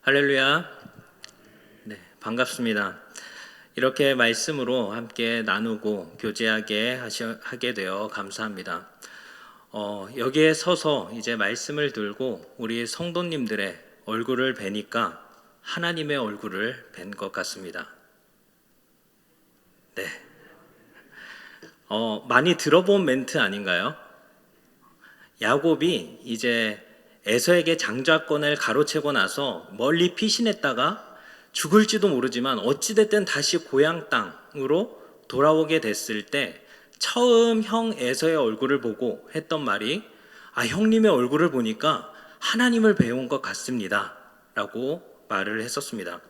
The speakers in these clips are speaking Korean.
할렐루야. 네, 반갑습니다. 이렇게 말씀으로 함께 나누고 하게 되어 감사합니다. 여기에 서서 이제 말씀을 들고 우리 성도님들의 얼굴을 뵈니까 하나님의 얼굴을 뵌 것 같습니다. 네. 많이 들어본 멘트 아닌가요? 야곱이 이제 에서에게 장자권을 가로채고 나서 멀리 피신했다가 죽을지도 모르지만 어찌됐든 다시 고향 땅으로 돌아오게 됐을 때 처음 형 에서의 얼굴을 보고 했던 말이 형님의 얼굴을 보니까 하나님을 배운 것 같습니다 라고 말을 했었습니다.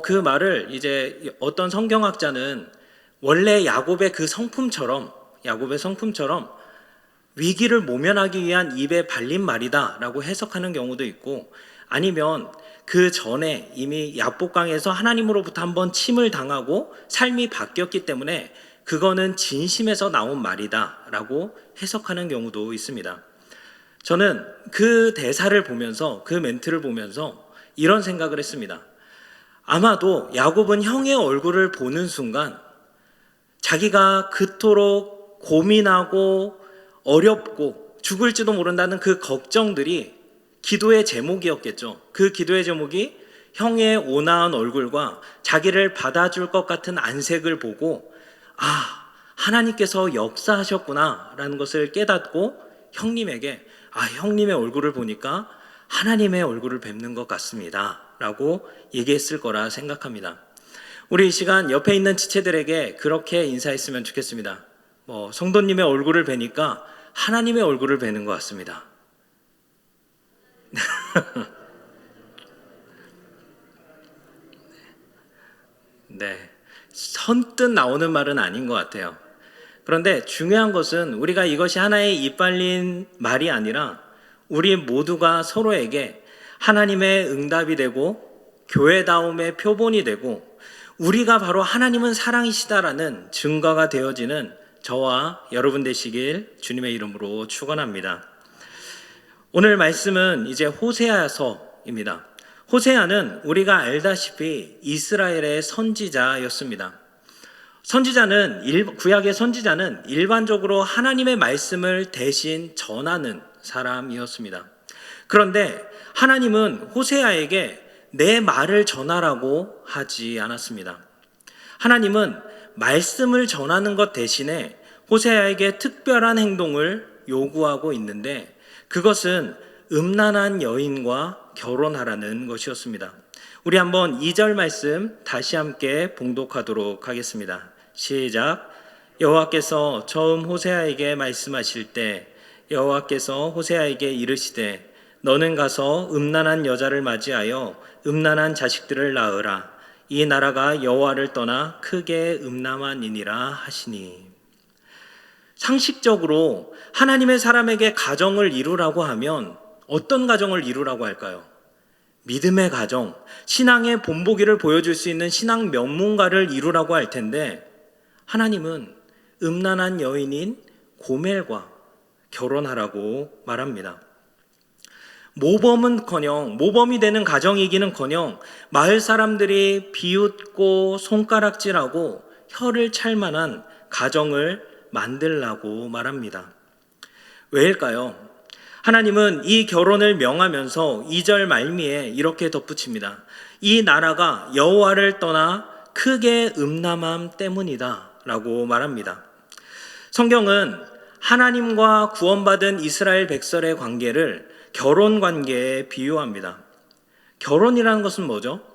그 말을 이제 어떤 성경학자는 원래 야곱의 성품처럼 위기를 모면하기 위한 입에 발린 말이다 라고 해석하는 경우도 있고, 아니면 그 전에 이미 야복강에서 하나님으로부터 한번 침을 당하고 삶이 바뀌었기 때문에 그거는 진심에서 나온 말이다 라고 해석하는 경우도 있습니다. 저는 그 대사를 보면서, 그 멘트를 보면서 이런 생각을 했습니다. 아마도 야곱은 형의 얼굴을 보는 순간 자기가 그토록 고민하고 어렵고 죽을지도 모른다는 그 걱정들이 기도의 제목이었겠죠. 그 기도의 제목이 형의 온화한 얼굴과 자기를 받아줄 것 같은 안색을 보고 하나님께서 역사하셨구나 라는 것을 깨닫고 형님에게 형님의 얼굴을 보니까 하나님의 얼굴을 뵙는 것 같습니다 라고 얘기했을 거라 생각합니다. 우리 이 시간 옆에 있는 지체들에게 그렇게 인사했으면 좋겠습니다. 성도님의 얼굴을 뵈니까 하나님의 얼굴을 뵈는 것 같습니다. 네, 선뜻 나오는 말은 아닌 것 같아요. 그런데 중요한 것은 우리가 이것이 하나의 이빨린 말이 아니라 우리 모두가 서로에게 하나님의 응답이 되고 교회다움의 표본이 되고 우리가 바로 하나님은 사랑이시다라는 증거가 되어지는 저와 여러분 되시길 주님의 이름으로 축원합니다. 오늘 말씀은 이제 호세아서입니다. 호세아는 우리가 알다시피 이스라엘의 선지자였습니다. 구약의 선지자는 일반적으로 하나님의 말씀을 대신 전하는 사람이었습니다. 그런데 하나님은 호세아에게 내 말을 전하라고 하지 않았습니다. 하나님은 말씀을 전하는 것 대신에 호세아에게 특별한 행동을 요구하고 있는데 그것은 음란한 여인과 결혼하라는 것이었습니다. 우리 한번 2절 말씀 다시 함께 봉독하도록 하겠습니다. 시작. 여호와께서 처음 호세아에게 말씀하실 때 여호와께서 호세아에게 이르시되 너는 가서 음란한 여자를 맞이하여 음란한 자식들을 낳으라. 이 나라가 여호와를 떠나 크게 음란하니라 하시니. 상식적으로 하나님의 사람에게 가정을 이루라고 하면 어떤 가정을 이루라고 할까요? 믿음의 가정, 신앙의 본보기를 보여줄 수 있는 신앙 명문가를 이루라고 할 텐데 하나님은 음란한 여인인 고멜과 결혼하라고 말합니다. 모범이 되는 가정이기는커녕 마을 사람들이 비웃고 손가락질하고 혀를 찰 만한 가정을 만들라고 말합니다. 왜일까요? 하나님은 이 결혼을 명하면서 2절 말미에 이렇게 덧붙입니다. 이 나라가 여호와를 떠나 크게 음란함 때문이다 라고 말합니다. 성경은 하나님과 구원받은 이스라엘 백성의 관계를 결혼 관계에 비유합니다. 결혼이라는 것은 뭐죠?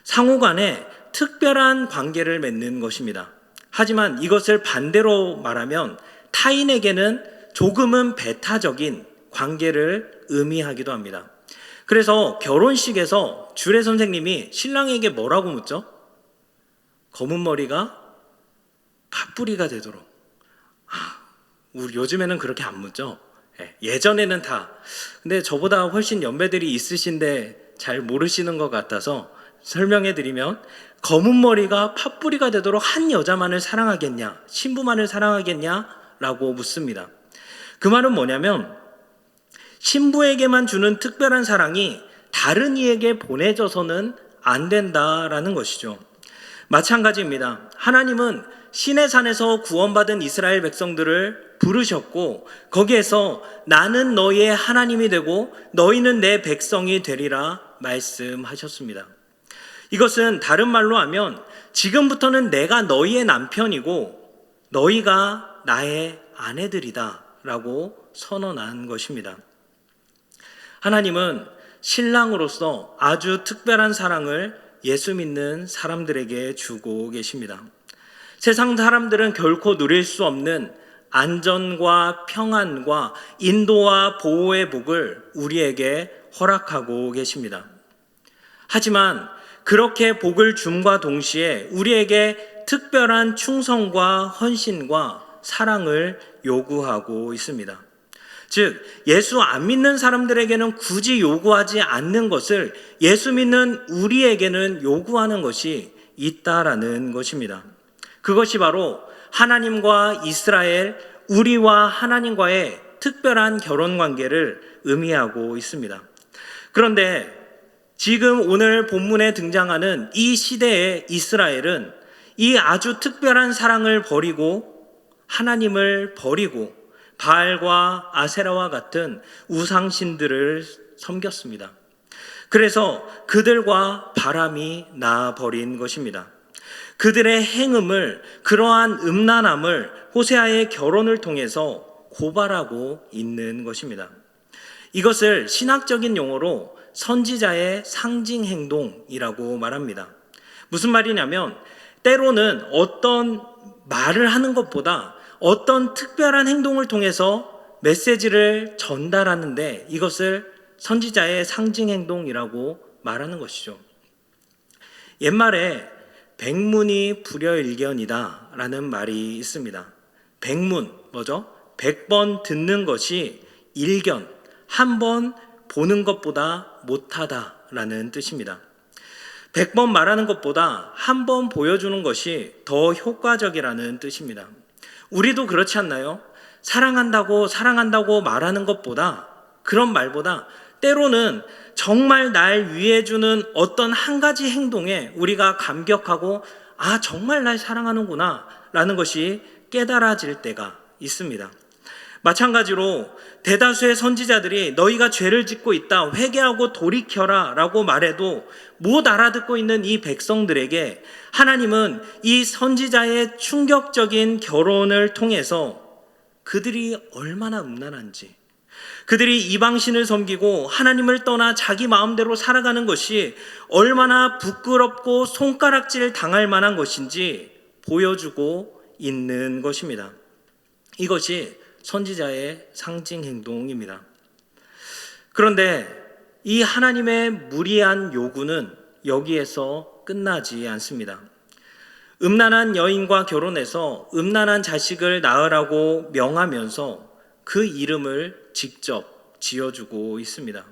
상호 간에 특별한 관계를 맺는 것입니다. 하지만 이것을 반대로 말하면 타인에게는 조금은 배타적인 관계를 의미하기도 합니다. 그래서 결혼식에서 주례 선생님이 신랑에게 뭐라고 묻죠? 검은 머리가 팥뿌리가 되도록. 우리 요즘에는 그렇게 안 묻죠? 예전에는 다. 근데 저보다 훨씬 연배들이 있으신데 잘 모르시는 것 같아서 설명해 드리면 검은 머리가 팥뿌리가 되도록 한 여자만을 사랑하겠냐? 신부만을 사랑하겠냐? 라고 묻습니다. 그 말은 뭐냐면 신부에게만 주는 특별한 사랑이 다른 이에게 보내져서는 안 된다라는 것이죠. 마찬가지입니다. 하나님은 시내 산에서 구원받은 이스라엘 백성들을 부르셨고 거기에서 나는 너희의 하나님이 되고 너희는 내 백성이 되리라 말씀하셨습니다. 이것은 다른 말로 하면 지금부터는 내가 너희의 남편이고 너희가 나의 아내들이다 라고 선언한 것입니다. 하나님은 신랑으로서 아주 특별한 사랑을 예수 믿는 사람들에게 주고 계십니다. 세상 사람들은 결코 누릴 수 없는 안전과 평안과 인도와 보호의 복을 우리에게 허락하고 계십니다. 하지만 그렇게 복을 줌과 동시에 우리에게 특별한 충성과 헌신과 사랑을 요구하고 있습니다. 즉 예수 안 믿는 사람들에게는 굳이 요구하지 않는 것을 예수 믿는 우리에게는 요구하는 것이 있다라는 것입니다. 그것이 바로 하나님과 이스라엘, 우리와 하나님과의 특별한 결혼 관계를 의미하고 있습니다. 그런데 지금 오늘 본문에 등장하는 이 시대의 이스라엘은 이 아주 특별한 사랑을 버리고 하나님을 버리고 바알과 아세라와 같은 우상신들을 섬겼습니다. 그래서 그들과 바람이 나버린 것입니다. 그들의 행음을, 그러한 음란함을 호세아의 결혼을 통해서 고발하고 있는 것입니다. 이것을 신학적인 용어로 선지자의 상징 행동이라고 말합니다. 무슨 말이냐면 때로는 어떤 말을 하는 것보다 어떤 특별한 행동을 통해서 메시지를 전달하는데 이것을 선지자의 상징 행동이라고 말하는 것이죠. 옛말에 백문이 불여일견이다 라는 말이 있습니다. 백문, 뭐죠? 100번 듣는 것이 일견, 한 번 보는 것보다 못하다 라는 뜻입니다. 100번 말하는 것보다 한 번 보여주는 것이 더 효과적이라는 뜻입니다. 우리도 그렇지 않나요? 사랑한다고 말하는 것보다, 그런 말보다 때로는 정말 날 위해주는 어떤 한 가지 행동에 우리가 감격하고 정말 날 사랑하는구나 라는 것이 깨달아질 때가 있습니다. 마찬가지로 대다수의 선지자들이 너희가 죄를 짓고 있다, 회개하고 돌이켜라 라고 말해도 못 알아듣고 있는 이 백성들에게 하나님은 이 선지자의 충격적인 결혼을 통해서 그들이 얼마나 음란한지, 그들이 이방신을 섬기고 하나님을 떠나 자기 마음대로 살아가는 것이 얼마나 부끄럽고 손가락질 당할 만한 것인지 보여주고 있는 것입니다. 이것이 선지자의 상징 행동입니다. 그런데 이 하나님의 무리한 요구는 여기에서 끝나지 않습니다. 음란한 여인과 결혼해서 음란한 자식을 낳으라고 명하면서 그 이름을 직접 지어주고 있습니다.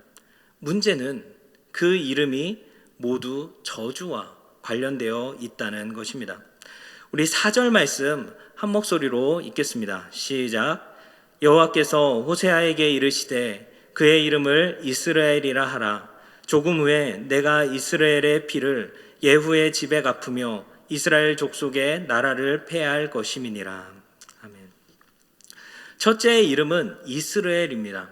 문제는 그 이름이 모두 저주와 관련되어 있다는 것입니다. 우리 4절 말씀 한 목소리로 읽겠습니다. 시작. 여호와께서 호세아에게 이르시되 그의 이름을 이스라엘이라 하라. 조금 후에 내가 이스라엘의 피를 예후의 집에 갚으며 이스라엘 족속의 나라를 폐할 것임이니라. 아멘. 첫째의 이름은 이스라엘입니다.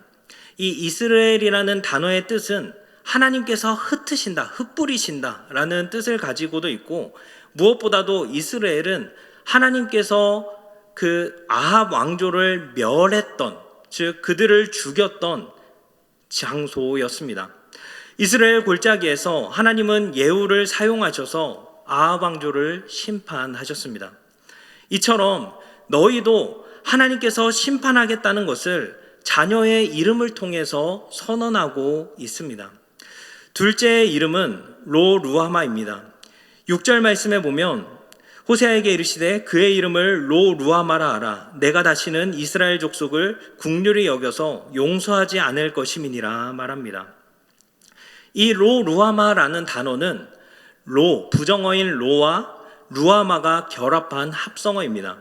이 이스라엘이라는 단어의 뜻은 하나님께서 흩으신다, 흩뿌리신다 라는 뜻을 가지고도 있고, 무엇보다도 이스라엘은 하나님께서 그 아합 왕조를 멸했던, 즉 그들을 죽였던 장소였습니다. 이스라엘 골짜기에서 하나님은 예후를 사용하셔서 아합 왕조를 심판하셨습니다. 이처럼 너희도 하나님께서 심판하겠다는 것을 자녀의 이름을 통해서 선언하고 있습니다. 둘째의 이름은 로루하마입니다. 6절 말씀에 보면 호세아에게 이르시되 그의 이름을 로루하마라 하라. 내가 다시는 이스라엘 족속을 긍휼히 여겨서 용서하지 않을 것임이니라 말합니다. 이 로루하마라는 단어는 부정어인 로와 루하마가 결합한 합성어입니다.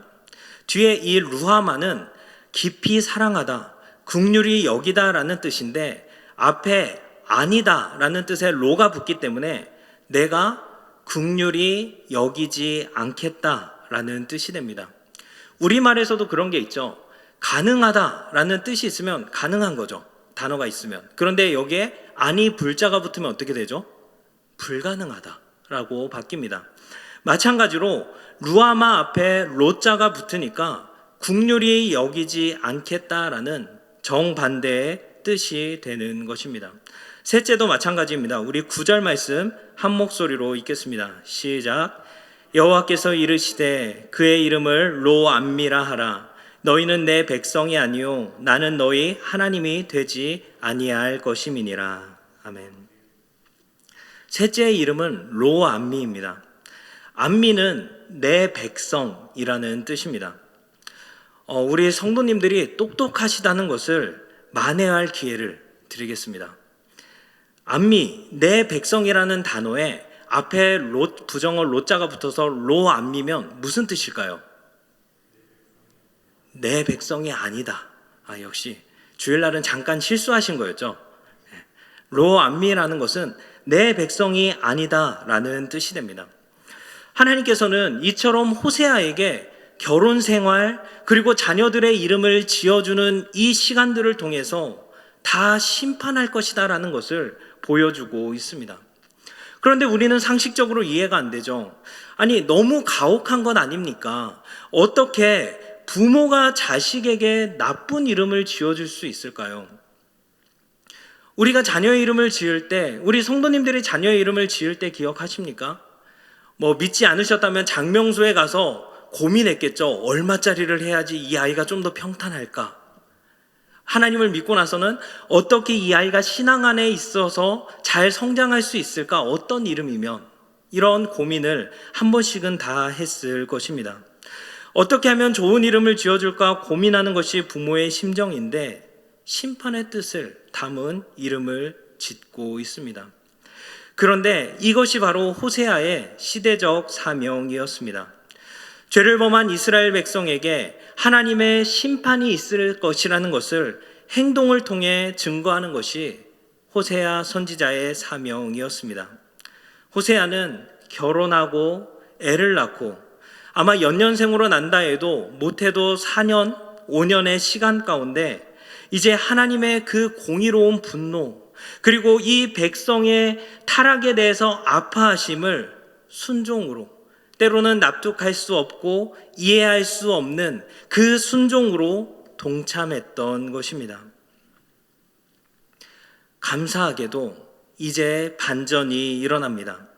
뒤에 이 루하마는 깊이 사랑하다, 긍휼히 여기다 라는 뜻인데 앞에 아니다라는 뜻의 로가 붙기 때문에 내가 긍휼히 여기지 않겠다라는 뜻이 됩니다. 우리말에서도 그런 게 있죠. 가능하다라는 뜻이 있으면 가능한 거죠. 단어가 있으면. 그런데 여기에 아니 불자가 붙으면 어떻게 되죠? 불가능하다라고 바뀝니다. 마찬가지로 루아마 앞에 로자가 붙으니까 긍휼히 여기지 않겠다라는 정반대의 뜻이 되는 것입니다. 셋째도 마찬가지입니다. 우리 9절 말씀 한 목소리로 읽겠습니다. 시작. 여호와께서 이르시되 그의 이름을 로암미라 하라. 너희는 내 백성이 아니요 나는 너희 하나님이 되지 아니할 것임이니라. 아멘. 셋째의 이름은 로암미입니다. 암미는 내 백성이라는 뜻입니다. 우리 성도님들이 똑똑하시다는 것을 만회할 기회를 드리겠습니다. 암미, 내 백성이라는 단어에 앞에 부정어 로자가 붙어서 로암미면 무슨 뜻일까요? 내 백성이 아니다. 역시 주일날은 잠깐 실수하신 거였죠. 로암미라는 것은 내 백성이 아니다라는 뜻이 됩니다. 하나님께서는 이처럼 호세아에게 결혼 생활 그리고 자녀들의 이름을 지어주는 이 시간들을 통해서 다 심판할 것이다라는 것을 보여주고 있습니다. 그런데 우리는 상식적으로 이해가 안 되죠. 아니, 너무 가혹한 것 아닙니까? 어떻게 부모가 자식에게 나쁜 이름을 지어줄 수 있을까요? 우리가 자녀의 이름을 지을 때, 우리 성도님들이 자녀의 이름을 지을 때 기억하십니까? 믿지 않으셨다면 장명소에 가서 고민했겠죠. 얼마짜리를 해야지 이 아이가 좀 더 평탄할까? 하나님을 믿고 나서는 어떻게 이 아이가 신앙 안에 있어서 잘 성장할 수 있을까? 어떤 이름이면? 이런 고민을 한 번씩은 다 했을 것입니다. 어떻게 하면 좋은 이름을 지어줄까 고민하는 것이 부모의 심정인데 심판의 뜻을 담은 이름을 짓고 있습니다. 그런데 이것이 바로 호세아의 시대적 사명이었습니다. 죄를 범한 이스라엘 백성에게 하나님의 심판이 있을 것이라는 것을 행동을 통해 증거하는 것이 호세아 선지자의 사명이었습니다. 호세아는 결혼하고 애를 낳고 아마 연년생으로 난다 해도 못해도 4년, 5년의 시간 가운데 이제 하나님의 그 공의로운 분노 그리고 이 백성의 타락에 대해서 아파하심을 순종으로 때로는 납득할 수 없고 이해할 수 없는 그 순종으로 동참했던 것입니다. 감사하게도 이제 반전이 일어납니다.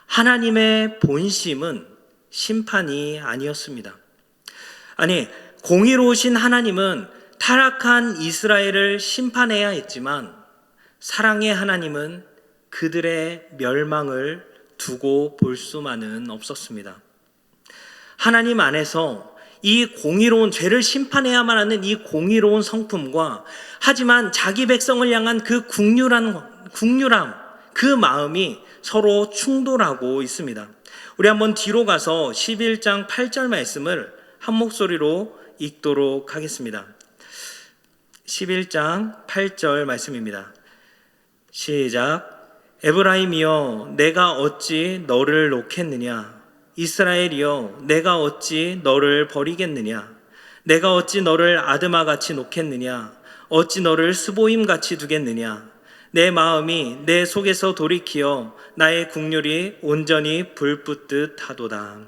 하나님의 본심은 심판이 아니었습니다. 아니, 공의로우신 하나님은 타락한 이스라엘을 심판해야 했지만 사랑의 하나님은 그들의 멸망을 두고 볼 수만은 없었습니다. 하나님 안에서 이 공의로운 죄를 심판해야만 하는 이 공의로운 성품과 하지만 자기 백성을 향한 그 국률함 그 마음이 서로 충돌하고 있습니다. 우리 한번 뒤로 가서 11장 8절 말씀을 한 목소리로 읽도록 하겠습니다. 11장 8절 말씀입니다. 시작. 에브라임이여 내가 어찌 너를 놓겠느냐? 이스라엘이여 내가 어찌 너를 버리겠느냐? 내가 어찌 너를 아드마같이 놓겠느냐? 어찌 너를 스보임같이 두겠느냐? 내 마음이 내 속에서 돌이키어 나의 국률이 온전히 불붙듯 하도다.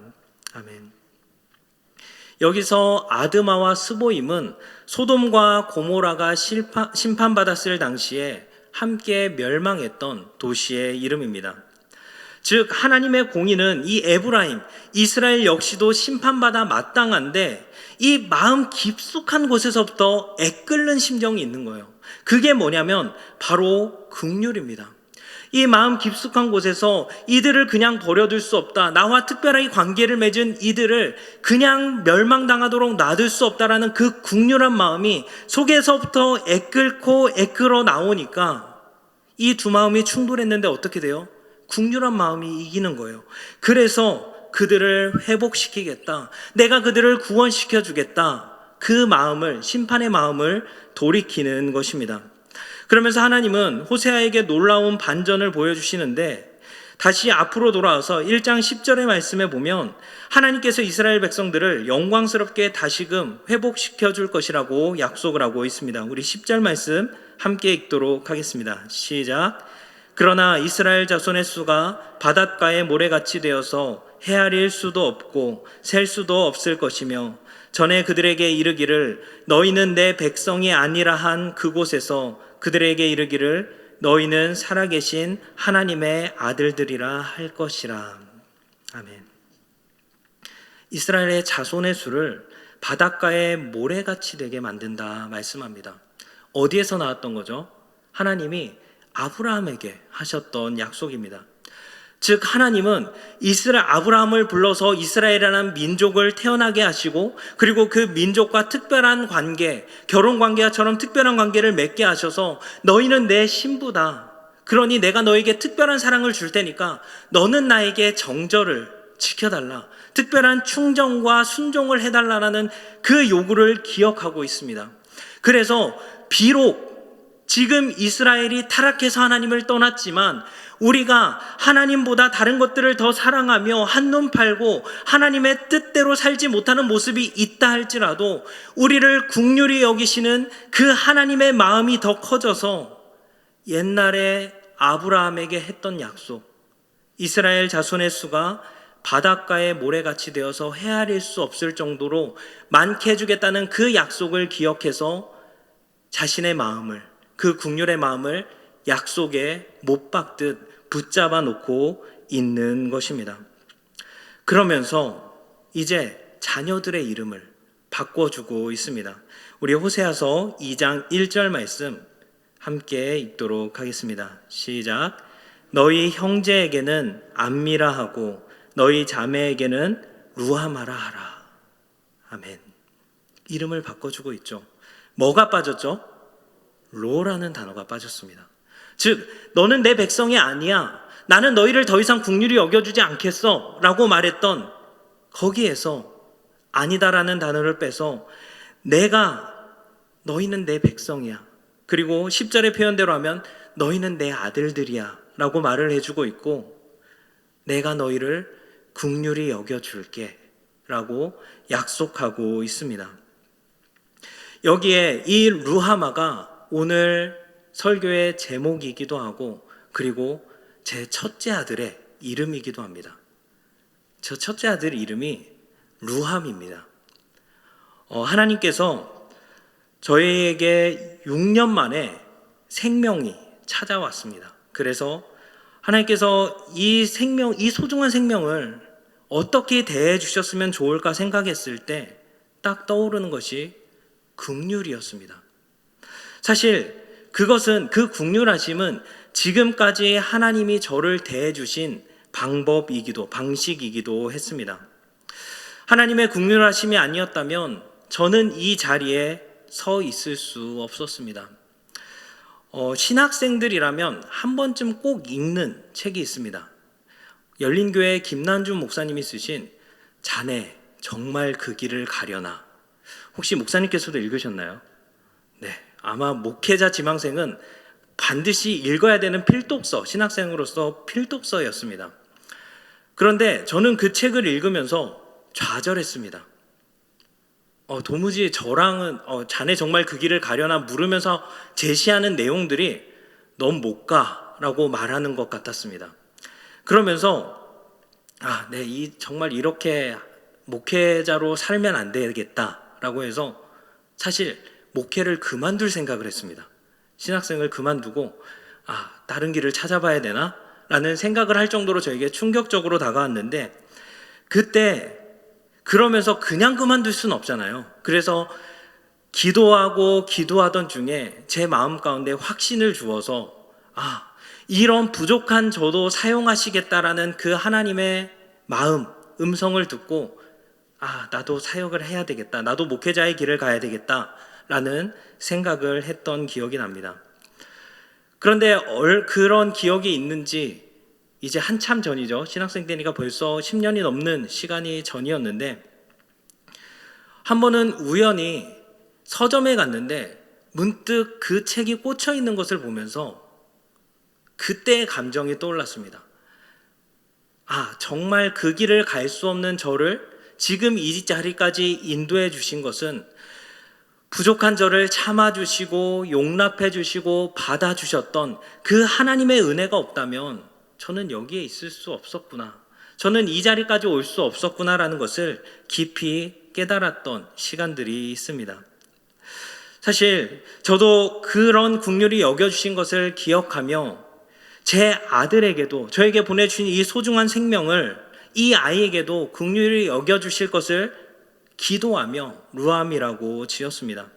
아멘. 여기서 아드마와 스보임은 소돔과 고모라가 심판받았을 당시에 함께 멸망했던 도시의 이름입니다. 즉 하나님의 공의는 이 에브라임, 이스라엘 역시도 심판받아 마땅한데 이 마음 깊숙한 곳에서부터 애끓는 심정이 있는 거예요. 그게 뭐냐면 바로 긍휼입니다. 이 마음 깊숙한 곳에서 이들을 그냥 버려둘 수 없다. 나와 특별하게 관계를 맺은 이들을 그냥 멸망당하도록 놔둘 수 없다라는 그 긍휼한 마음이 속에서부터 애끓고 애끓어 나오니까 이 두 마음이 충돌했는데 어떻게 돼요? 긍휼한 마음이 이기는 거예요. 그래서 그들을 회복시키겠다. 내가 그들을 구원시켜 주겠다. 그 마음을, 심판의 마음을 돌이키는 것입니다. 그러면서 하나님은 호세아에게 놀라운 반전을 보여주시는데, 다시 앞으로 돌아와서 1장 10절의 말씀에 보면 하나님께서 이스라엘 백성들을 영광스럽게 다시금 회복시켜 줄 것이라고 약속을 하고 있습니다. 우리 10절 말씀 함께 읽도록 하겠습니다. 시작. 그러나 이스라엘 자손의 수가 바닷가의 모래같이 되어서 헤아릴 수도 없고 셀 수도 없을 것이며, 전에 그들에게 이르기를 너희는 내 백성이 아니라 한 그곳에서 그들에게 이르기를 너희는 살아계신 하나님의 아들들이라 할 것이라. 아멘. 이스라엘의 자손의 수를 바닷가의 모래같이 되게 만든다 말씀합니다. 어디에서 나왔던 거죠? 하나님이 아브라함에게 하셨던 약속입니다. 즉 하나님은 아브라함을 불러서 이스라엘이라는 민족을 태어나게 하시고, 그리고 그 민족과 특별한 관계, 결혼관계와처럼 특별한 관계를 맺게 하셔서 너희는 내 신부다. 그러니 내가 너에게 특별한 사랑을 줄 테니까 너는 나에게 정절을 지켜달라. 특별한 충정과 순종을 해달라는 그 요구를 기억하고 있습니다. 그래서 비록 지금 이스라엘이 타락해서 하나님을 떠났지만 우리가 하나님보다 다른 것들을 더 사랑하며 한눈 팔고 하나님의 뜻대로 살지 못하는 모습이 있다 할지라도 우리를 긍휼히 여기시는 그 하나님의 마음이 더 커져서 옛날에 아브라함에게 했던 약속, 이스라엘 자손의 수가 바닷가의 모래같이 되어서 헤아릴 수 없을 정도로 많게 해주겠다는 그 약속을 기억해서 자신의 마음을, 그 긍휼의 마음을 약속에 못 박듯 붙잡아 놓고 있는 것입니다. 그러면서 이제 자녀들의 이름을 바꿔주고 있습니다. 우리 호세아서 2장 1절 말씀 함께 읽도록 하겠습니다. 시작. 너희 형제에게는 암미라 하고 너희 자매에게는 루하마라 하라. 아멘. 이름을 바꿔주고 있죠. 뭐가 빠졌죠? 로라는 단어가 빠졌습니다. 즉 너는 내 백성이 아니야, 나는 너희를 더 이상 긍휼히 여겨주지 않겠어 라고 말했던 거기에서 아니다라는 단어를 빼서 너희는 내 백성이야, 그리고 10절의 표현대로 하면 너희는 내 아들들이야 라고 말을 해주고 있고, 내가 너희를 긍휼히 여겨줄게 라고 약속하고 있습니다. 여기에 이 루하마가 오늘 설교의 제목이기도 하고, 그리고 제 첫째 아들의 이름이기도 합니다. 저 첫째 아들 이름이 루함입니다. 하나님께서 저희에게 6년 만에 생명이 찾아왔습니다. 그래서 하나님께서 이 소중한 생명을 어떻게 대해 주셨으면 좋을까 생각했을 때 딱 떠오르는 것이 긍휼이었습니다. 사실 그 긍휼하심은 지금까지 하나님이 저를 대해 주신 방식이기도 했습니다. 하나님의 긍휼하심이 아니었다면 저는 이 자리에 서 있을 수 없었습니다. 신학생들이라면 한 번쯤 꼭 읽는 책이 있습니다. 열린교회 김난준 목사님이 쓰신 자네 정말 그 길을 가려나. 혹시 목사님께서도 읽으셨나요? 네, 아마 목회자 지망생은 반드시 읽어야 되는 필독서, 신학생으로서 필독서였습니다. 그런데 저는 그 책을 읽으면서 좌절했습니다. 도무지 저랑은 자네 정말 그 길을 가려나 물으면서 제시하는 내용들이 넌 못 가라고 말하는 것 같았습니다. 그러면서 정말 이렇게 목회자로 살면 안 되겠다라고 해서 사실 목회를 그만둘 생각을 했습니다. 신학생을 그만두고 다른 길을 찾아봐야 되나? 라는 생각을 할 정도로 저에게 충격적으로 다가왔는데, 그때 그러면서 그냥 그만둘 수는 없잖아요. 그래서 기도하던 중에 제 마음 가운데 확신을 주어서 이런 부족한 저도 사용하시겠다라는 그 하나님의 음성을 듣고 나도 사역을 해야 되겠다, 나도 목회자의 길을 가야 되겠다라는 생각을 했던 기억이 납니다. 그런데 그런 기억이 있는지 이제 한참 전이죠. 신학생 때니까 벌써 10년이 넘는 시간이 전이었는데, 한 번은 우연히 서점에 갔는데 문득 그 책이 꽂혀 있는 것을 보면서 그때의 감정이 떠올랐습니다. 아, 정말 그 길을 갈 수 없는 저를 지금 이 자리까지 인도해 주신 것은 부족한 저를 참아주시고 용납해주시고 받아주셨던 그 하나님의 은혜가 없다면 저는 여기에 있을 수 없었구나. 저는 이 자리까지 올 수 없었구나라는 것을 깊이 깨달았던 시간들이 있습니다. 사실 저도 그런 긍휼히 여겨주신 것을 기억하며 제 아들에게도 저에게 보내주신 이 소중한 생명을 이 아이에게도 긍휼히 여겨주실 것을 기도하며 루암이라고 지었습니다.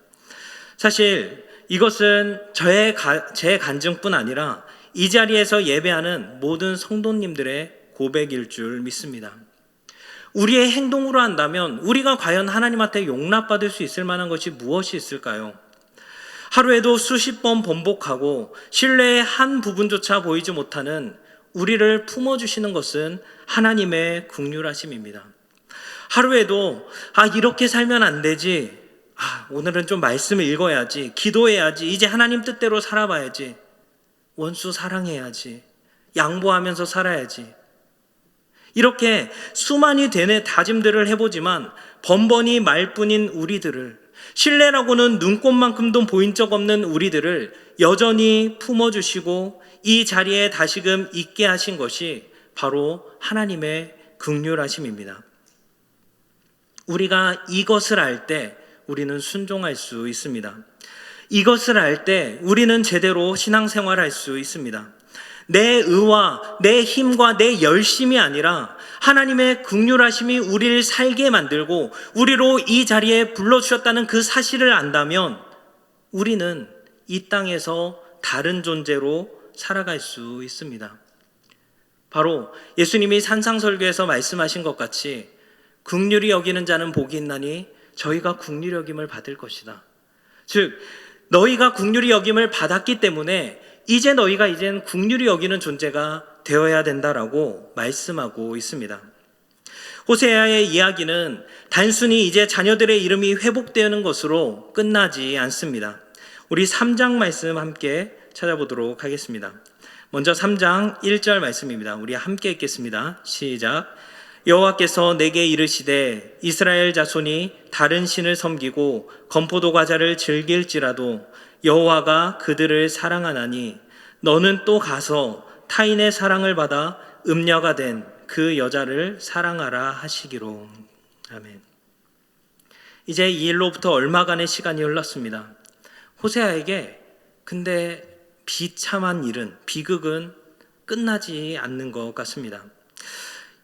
사실 이것은 제 간증뿐 아니라 이 자리에서 예배하는 모든 성도님들의 고백일 줄 믿습니다. 우리의 행동으로 한다면 우리가 과연 하나님한테 용납받을 수 있을 만한 것이 무엇이 있을까요? 하루에도 수십 번 번복하고 신뢰의 한 부분조차 보이지 못하는 우리를 품어주시는 것은 하나님의 긍휼하심입니다. 하루에도 이렇게 살면 안 되지, 오늘은 좀 말씀을 읽어야지, 기도해야지, 이제 하나님 뜻대로 살아봐야지, 원수 사랑해야지, 양보하면서 살아야지, 이렇게 수많이 되는 다짐들을 해보지만 번번이 말뿐인 우리들을, 신뢰라고는 눈꽃만큼도 보인 적 없는 우리들을 여전히 품어주시고 이 자리에 다시금 있게 하신 것이 바로 하나님의 긍휼하심입니다. 우리가 이것을 알 때 우리는 순종할 수 있습니다. 이것을 알 때 우리는 제대로 신앙생활할 수 있습니다. 내 의와 내 힘과 내 열심이 아니라 하나님의 긍휼하심이 우리를 살게 만들고 우리로 이 자리에 불러주셨다는 그 사실을 안다면 우리는 이 땅에서 다른 존재로 살아갈 수 있습니다. 바로 예수님이 산상설교에서 말씀하신 것 같이 긍휼히 여기는 자는 복이 있나니 저희가 긍휼히 여김을 받을 것이다. 즉 너희가 긍휼히 여김을 받았기 때문에 이제 너희가 이젠 긍휼히 여기는 존재가 되어야 된다라고 말씀하고 있습니다. 호세아의 이야기는 단순히 이제 자녀들의 이름이 회복되는 것으로 끝나지 않습니다. 우리 3장 말씀 함께 찾아보도록 하겠습니다. 먼저 3장 1절 말씀입니다. 우리 함께 읽겠습니다. 시작. 여호와께서 내게 이르시되 이스라엘 자손이 다른 신을 섬기고 건포도 과자를 즐길지라도 여호와가 그들을 사랑하나니 너는 또 가서 타인의 사랑을 받아 음녀가 된 그 여자를 사랑하라 하시기로. 아멘. 이제 이 일로부터 얼마간의 시간이 흘렀습니다. 호세아에게 근데 비참한 일은, 비극은 끝나지 않는 것 같습니다.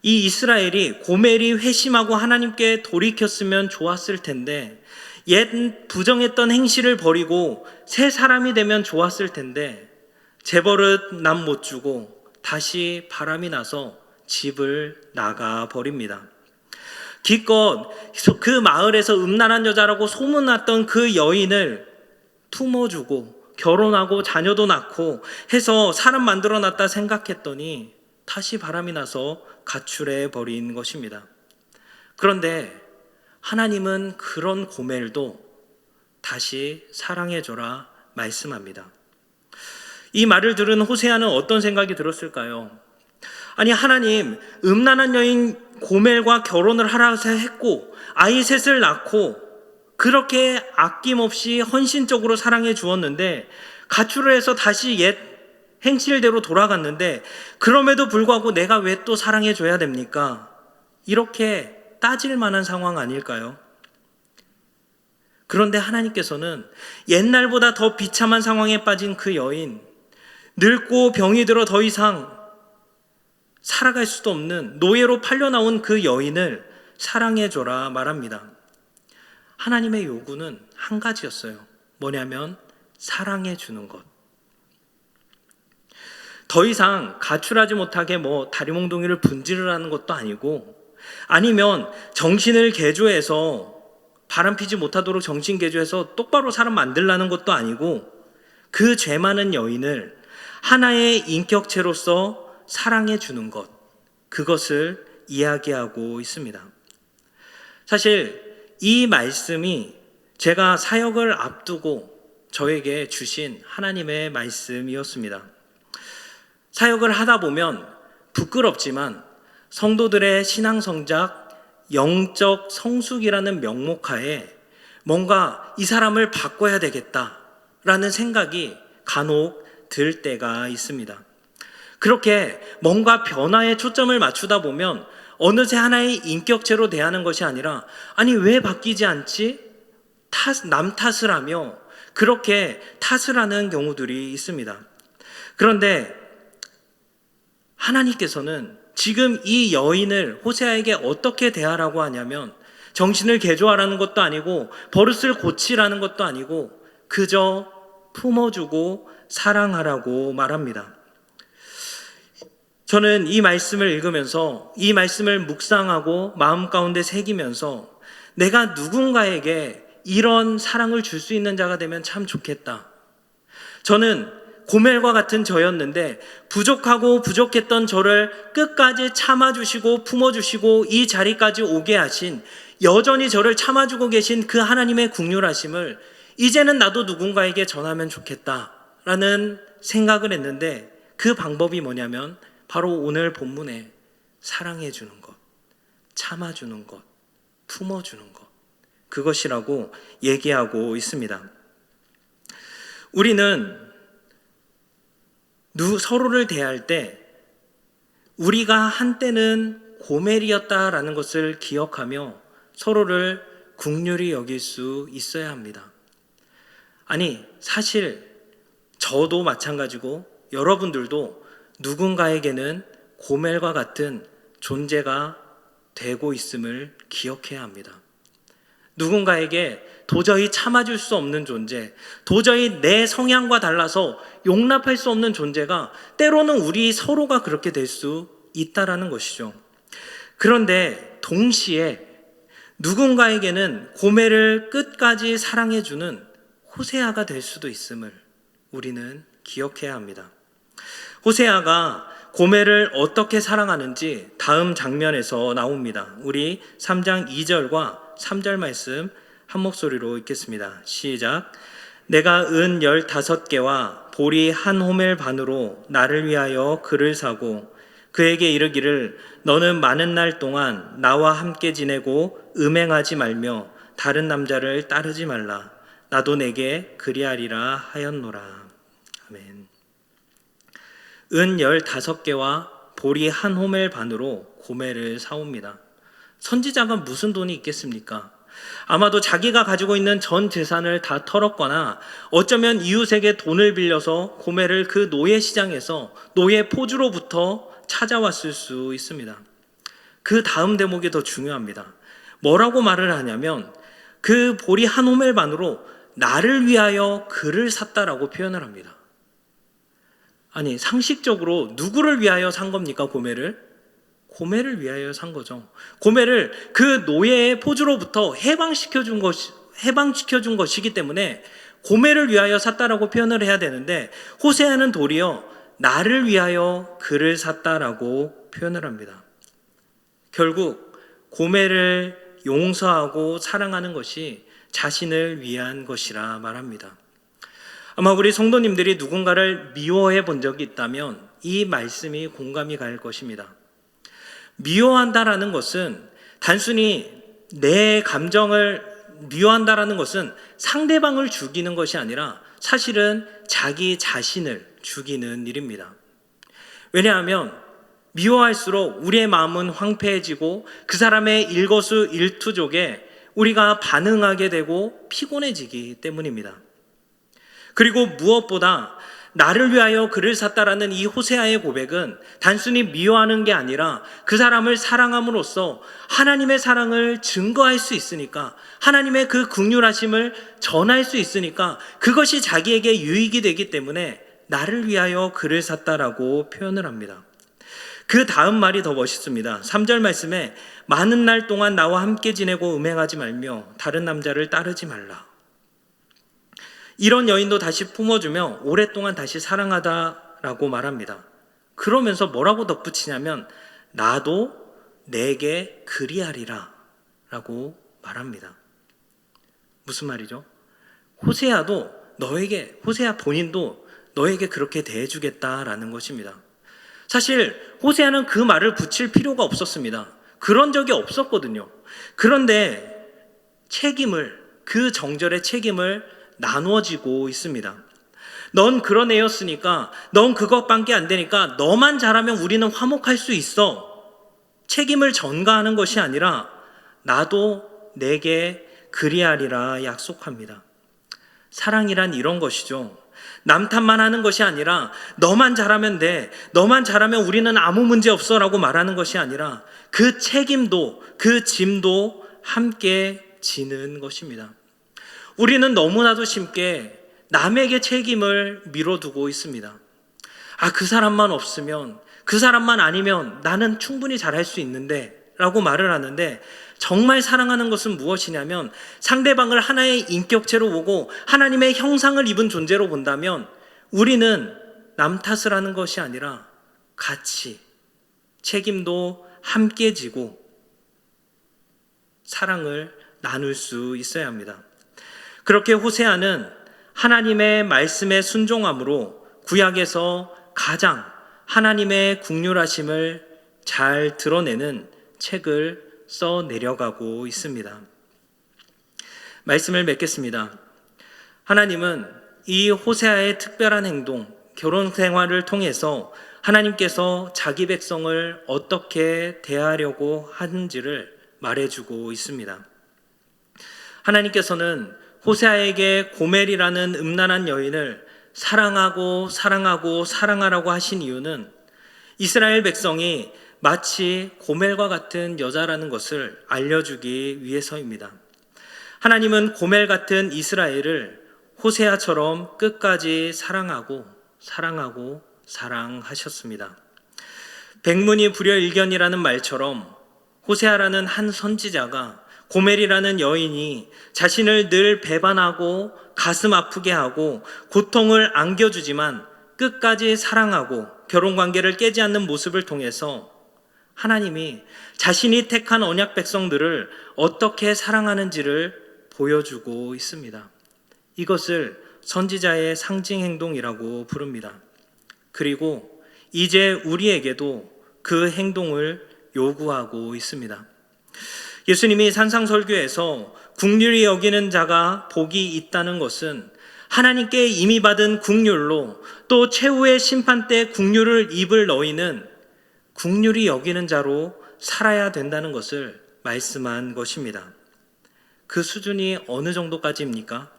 이 이스라엘이 고멜이 회심하고 하나님께 돌이켰으면 좋았을 텐데, 옛 부정했던 행실을 버리고 새 사람이 되면 좋았을 텐데 재벌은 남 못 주고 다시 바람이 나서 집을 나가 버립니다. 기껏 그 마을에서 음란한 여자라고 소문났던 그 여인을 품어주고 결혼하고 자녀도 낳고 해서 사람 만들어놨다 생각했더니 다시 바람이 나서 가출해 버린 것입니다. 그런데 하나님은 그런 고멜도 다시 사랑해줘라 말씀합니다. 이 말을 들은 호세아는 어떤 생각이 들었을까요? 아니, 하나님, 음란한 여인 고멜과 결혼을 하라고 했고 아이 셋을 낳고 그렇게 아낌없이 헌신적으로 사랑해 주었는데 가출을 해서 다시 옛 행실대로 돌아갔는데 그럼에도 불구하고 내가 왜 또 사랑해 줘야 됩니까? 이렇게 따질 만한 상황 아닐까요? 그런데 하나님께서는 옛날보다 더 비참한 상황에 빠진 그 여인, 늙고 병이 들어 더 이상 살아갈 수도 없는 노예로 팔려나온 그 여인을 사랑해줘라 말합니다. 하나님의 요구는 한 가지였어요. 뭐냐면 사랑해주는 것. 더 이상 가출하지 못하게 다리몽둥이를 분질을 것도 아니고, 아니면 정신을 개조해서 바람피지 못하도록 정신 개조해서 똑바로 사람 만들라는 것도 아니고, 그 죄 많은 여인을 하나의 인격체로서 사랑해 주는 것, 그것을 이야기하고 있습니다. 사실 이 말씀이 제가 사역을 앞두고 저에게 주신 하나님의 말씀이었습니다. 사역을 하다 보면 부끄럽지만 성도들의 신앙 성작, 영적 성숙이라는 명목하에 뭔가 이 사람을 바꿔야 되겠다라는 생각이 간혹 들 때가 있습니다. 그렇게 뭔가 변화에 초점을 맞추다 보면 어느새 하나의 인격체로 대하는 것이 아니라 아니 왜 바뀌지 않지? 남 탓을 하며 그렇게 탓을 하는 경우들이 있습니다. 그런데 하나님께서는 지금 이 여인을 호세아에게 어떻게 대하라고 하냐면 정신을 개조하라는 것도 아니고 버릇을 고치라는 것도 아니고 그저 품어주고 사랑하라고 말합니다. 저는 이 말씀을 읽으면서 이 말씀을 묵상하고 마음 가운데 새기면서 내가 누군가에게 이런 사랑을 줄 수 있는 자가 되면 참 좋겠다. 저는 고멜과 같은 저였는데 부족하고 부족했던 저를 끝까지 참아주시고 품어주시고 이 자리까지 오게 하신, 여전히 저를 참아주고 계신 그 하나님의 긍휼하심을 이제는 나도 누군가에게 전하면 좋겠다라는 생각을 했는데 그 방법이 뭐냐면 바로 오늘 본문에 사랑해 주는 것, 참아주는 것, 품어주는 것, 그것이라고 얘기하고 있습니다. 우리는 서로를 대할 때 우리가 한때는 고멜이었다라는 것을 기억하며 서로를 긍휼히 여길 수 있어야 합니다. 아니, 사실 저도 마찬가지고 여러분들도 누군가에게는 고멜과 같은 존재가 되고 있음을 기억해야 합니다. 누군가에게 도저히 참아줄 수 없는 존재, 도저히 내 성향과 달라서 용납할 수 없는 존재가 때로는 우리 서로가 그렇게 될 수 있다라는 것이죠. 그런데 동시에 누군가에게는 고멜을 끝까지 사랑해주는 호세아가 될 수도 있음을 우리는 기억해야 합니다. 호세아가 고멜을 어떻게 사랑하는지 다음 장면에서 나옵니다. 우리 3장 2절과 3절 말씀 한 목소리로 읽겠습니다. 시작. 내가 은 15개와 보리 한 호멜 반으로 나를 위하여 그를 사고 그에게 이르기를 너는 많은 날 동안 나와 함께 지내고 음행하지 말며 다른 남자를 따르지 말라. 나도 내게 그리하리라 하였노라. 아멘. 은 15개와 보리 한 호멜 반으로 고멜을 사옵니다. 선지자가 무슨 돈이 있겠습니까? 아마도 자기가 가지고 있는 전 재산을 다 털었거나 어쩌면 이웃에게 돈을 빌려서 고멜을 그 노예 시장에서 노예 포주로부터 찾아왔을 수 있습니다. 그 다음 대목이 더 중요합니다. 뭐라고 말을 하냐면 그 보리 한 호멜 반으로 나를 위하여 그를 샀다라고 표현을 합니다. 아니, 상식적으로 누구를 위하여 산 겁니까? 고멜을 위하여 산 거죠. 고멜을 그 노예의 포주로부터 해방시켜준 것이기 때문에 고멜을 위하여 샀다라고 표현을 해야 되는데 호세아는 도리어 나를 위하여 그를 샀다라고 표현을 합니다. 결국 고멜을 용서하고 사랑하는 것이 자신을 위한 것이라 말합니다. 아마 우리 성도님들이 누군가를 미워해 본 적이 있다면 이 말씀이 공감이 갈 것입니다. 미워한다라는 것은 단순히 내 감정을 미워한다라는 것은 상대방을 죽이는 것이 아니라 사실은 자기 자신을 죽이는 일입니다. 왜냐하면 미워할수록 우리의 마음은 황폐해지고 그 사람의 일거수일투족에 우리가 반응하게 되고 피곤해지기 때문입니다. 그리고 무엇보다 나를 위하여 그를 샀다라는 이 호세아의 고백은 단순히 미워하는 게 아니라 그 사람을 사랑함으로써 하나님의 사랑을 증거할 수 있으니까, 하나님의 그 긍휼하심을 전할 수 있으니까 그것이 자기에게 유익이 되기 때문에 나를 위하여 그를 샀다라고 표현을 합니다. 그 다음 말이 더 멋있습니다. 3절 말씀에 많은 날 동안 나와 함께 지내고 음행하지 말며 다른 남자를 따르지 말라. 이런 여인도 다시 품어주며 오랫동안 다시 사랑하다라고 말합니다. 그러면서 뭐라고 덧붙이냐면 나도 내게 그리하리라 라고 말합니다. 무슨 말이죠? 호세아도 너에게, 호세아 본인도 너에게 그렇게 대해주겠다라는 것입니다. 사실 호세아는 그 말을 붙일 필요가 없었습니다. 그런 적이 없었거든요. 그런데 그 정절의 책임을 나누어지고 있습니다. 넌 그런 애였으니까, 넌 그것밖에 안 되니까 너만 잘하면 우리는 화목할 수 있어. 책임을 전가하는 것이 아니라 나도 내게 그리하리라 약속합니다. 사랑이란 이런 것이죠. 남 탓만 하는 것이 아니라 너만 잘하면 돼, 너만 잘하면 우리는 아무 문제 없어 라고 말하는 것이 아니라 그 책임도, 그 짐도 함께 지는 것입니다. 우리는 너무나도 쉽게 남에게 책임을 밀어두고 있습니다. 그 사람만 없으면, 그 사람만 아니면 나는 충분히 잘할 수 있는데 라고 말을 하는데, 정말 사랑하는 것은 무엇이냐면 상대방을 하나의 인격체로 보고 하나님의 형상을 입은 존재로 본다면 우리는 남 탓을 하는 것이 아니라 같이 책임도 함께 지고 사랑을 나눌 수 있어야 합니다. 그렇게 호세아는 하나님의 말씀에 순종함으로 구약에서 가장 하나님의 긍휼하심을 잘 드러내는 책을 써 내려가고 있습니다. 말씀을 맺겠습니다. 하나님은 이 호세아의 특별한 행동, 결혼 생활을 통해서 하나님께서 자기 백성을 어떻게 대하려고 하는지를 말해주고 있습니다. 하나님께서는 호세아에게 고멜이라는 음란한 여인을 사랑하고 사랑하라고 하신 이유는 이스라엘 백성이 마치 고멜과 같은 여자라는 것을 알려주기 위해서입니다. 하나님은 고멜 같은 이스라엘을 호세아처럼 끝까지 사랑하셨습니다. 백문이 불여일견이라는 말처럼 호세아라는 한 선지자가 고멜이라는 여인이 자신을 늘 배반하고 가슴 아프게 하고 고통을 안겨주지만 끝까지 사랑하고 결혼관계를 깨지 않는 모습을 통해서 하나님이 자신이 택한 언약 백성들을 어떻게 사랑하는지를 보여주고 있습니다. 이것을 선지자의 상징 행동이라고 부릅니다. 그리고 이제 우리에게도 그 행동을 요구하고 있습니다. 예수님이 산상설교에서 긍휼히 여기는 자가 복이 있다는 것은 하나님께 이미 받은 긍휼로 또 최후의 심판 때 긍휼을 입을 너희는 긍휼히 여기는 자로 살아야 된다는 것을 말씀한 것입니다. 그 수준이 어느 정도까지입니까?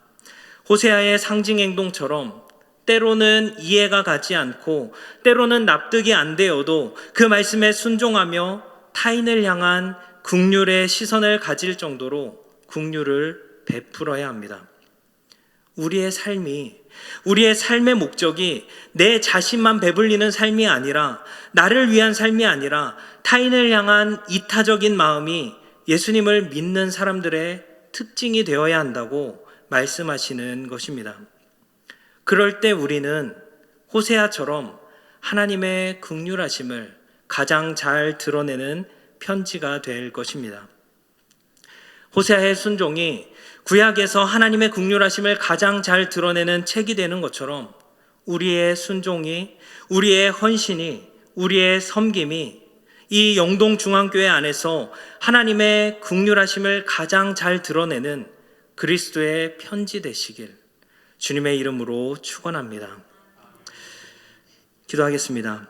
호세아의 상징 행동처럼 때로는 이해가 가지 않고 때로는 납득이 안 되어도 그 말씀에 순종하며 타인을 향한 긍휼의 시선을 가질 정도로 긍휼을 베풀어야 합니다. 우리의 삶의 목적이 내 자신만 배불리는 삶이 아니라, 나를 위한 삶이 아니라 타인을 향한 이타적인 마음이 예수님을 믿는 사람들의 특징이 되어야 한다고 말씀하시는 것입니다. 그럴 때 우리는 호세아처럼 하나님의 긍휼하심을 가장 잘 드러내는 편지가 될 것입니다. 호세아의 순종이 구약에서 하나님의 긍휼하심을 가장 잘 드러내는 책이 되는 것처럼 우리의 순종이, 우리의 헌신이, 우리의 섬김이 이 영동중앙교회 안에서 하나님의 긍휼하심을 가장 잘 드러내는 그리스도의 편지 되시길 주님의 이름으로 축원합니다. 기도하겠습니다.